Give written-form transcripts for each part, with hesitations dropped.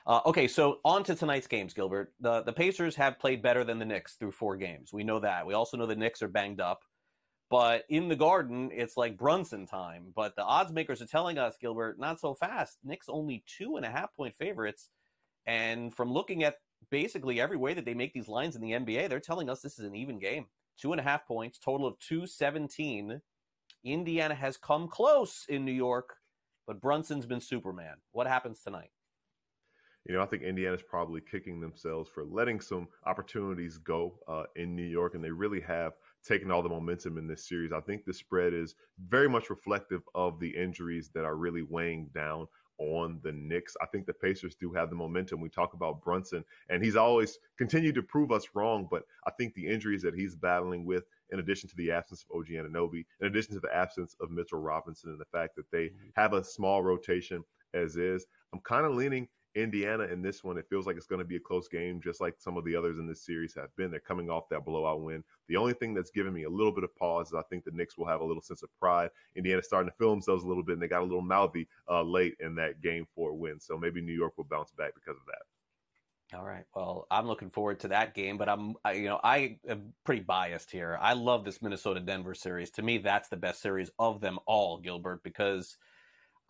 Okay, so on to tonight's games, Gilbert. The Pacers have played better than the Knicks through 4 games. We know that. We also know the Knicks are banged up. But in the Garden, it's like Brunson time. But the odds makers are telling us, Gilbert, not so fast. Knicks only 2.5-point favorites. And from looking at basically every way that they make these lines in the NBA, they're telling us this is an even game. 2.5 points, total of 217. Indiana has come close in New York, but Brunson's been Superman. What happens tonight? I think Indiana's probably kicking themselves for letting some opportunities go in New York, and they really have taken all the momentum in this series. I think the spread is very much reflective of the injuries that are really weighing down on the Knicks. I think the Pacers do have the momentum. We talk about Brunson, and he's always continued to prove us wrong, but I think the injuries that he's battling with, in addition to the absence of OG Anunoby, in addition to the absence of Mitchell Robinson, and the fact that they have a small rotation as is, I'm kind of leaning Indiana in this one. It feels like it's going to be a close game, just like some of the others in this series have been. They're coming off that blowout win. The only thing that's giving me a little bit of pause is I think the Knicks will have a little sense of pride. Indiana's starting to feel themselves a little bit, and they got a little mouthy late in that Game 4 win. So maybe New York will bounce back because of that. All right. Well, I'm looking forward to that game, but I am pretty biased here. I love this Minnesota-Denver series. To me, that's the best series of them all, Gilbert, because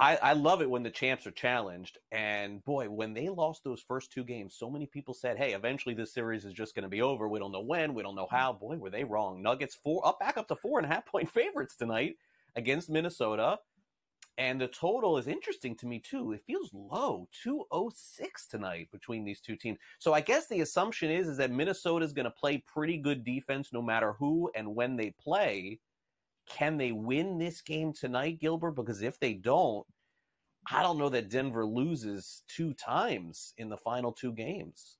I love it when the champs are challenged. And boy, when they lost those first 2 games, so many people said, hey, eventually this series is just going to be over. We don't know when. We don't know how. Boy, were they wrong. Nuggets back up to 4.5-point favorites tonight against Minnesota. And the total is interesting to me, too. It feels low, 206 tonight between these two teams. So I guess the assumption is that Minnesota is going to play pretty good defense no matter who and when they play. Can they win this game tonight, Gilbert? Because if they don't, I don't know that Denver loses 2 times in the final 2 games.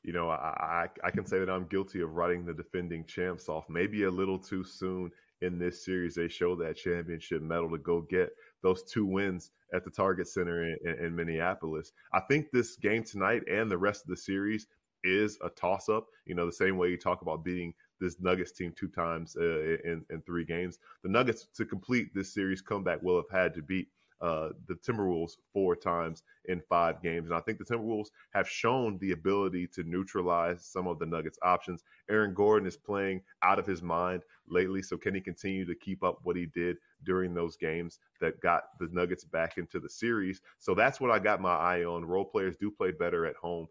I can say that I'm guilty of writing the defending champs off maybe a little too soon in this series. They show that championship medal to go get those 2 wins at the Target Center in Minneapolis. I think this game tonight and the rest of the series is a toss-up. The same way you talk about beating this Nuggets team 2 times in 3 games. The Nuggets, to complete this series comeback, will have had to beat the Timberwolves 4 times in 5 games. And I think the Timberwolves have shown the ability to neutralize some of the Nuggets options. Aaron Gordon is playing out of his mind lately, so can he continue to keep up what he did during those games that got the Nuggets back into the series? So that's what I got my eye on. Role players do play better at home.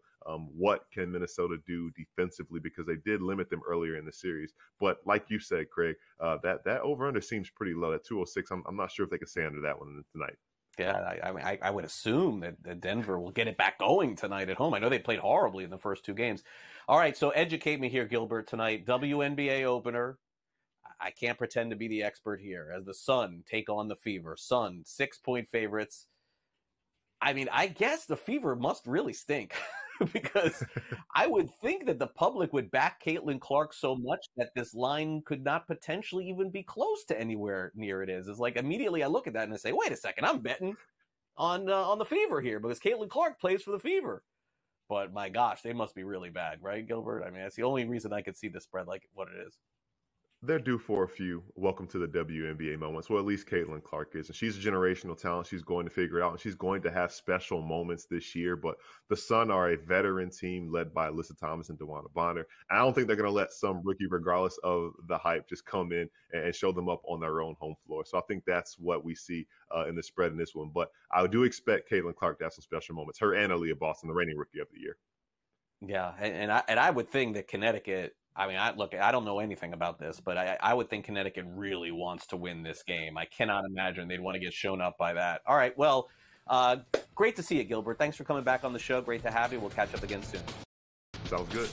What can Minnesota do defensively? Because they did limit them earlier in the series. But like you said, Craig, that over-under seems pretty low. At 206, I'm not sure if they can stay under that one tonight. Yeah, I would assume that Denver will get it back going tonight at home. I know they played horribly in the first 2 games. All right, so educate me here, Gilbert, tonight. WNBA opener. I can't pretend to be the expert here. As the Sun take on the Fever. Sun, 6-point favorites. I mean, I guess the Fever must really stink. Because I would think that the public would back Caitlin Clark so much that this line could not potentially even be close to anywhere near it is. It's like immediately I look at that and I say, wait a second, I'm betting on the Fever here because Caitlin Clark plays for the Fever. But my gosh, they must be really bad, right, Gilbert? I mean, that's the only reason I could see the spread like what it is. They're due for a few welcome to the WNBA moments. Well, at least Caitlin Clark is. And she's a generational talent. She's going to figure it out. And she's going to have special moments this year. But the Sun are a veteran team led by Alyssa Thomas and DeWanna Bonner. I don't think they're going to let some rookie, regardless of the hype, just come in and show them up on their own home floor. So I think that's what we see in the spread in this one. But I do expect Caitlin Clark to have some special moments. Her and Aaliyah Boston, the reigning rookie of the year. Yeah, and I would think that Connecticut, I mean, I don't know anything about this, but I would think Connecticut really wants to win this game. I cannot imagine they'd want to get shown up by that. All right, well, great to see you, Gilbert. Thanks for coming back on the show. Great to have you. We'll catch up again soon. Sounds good.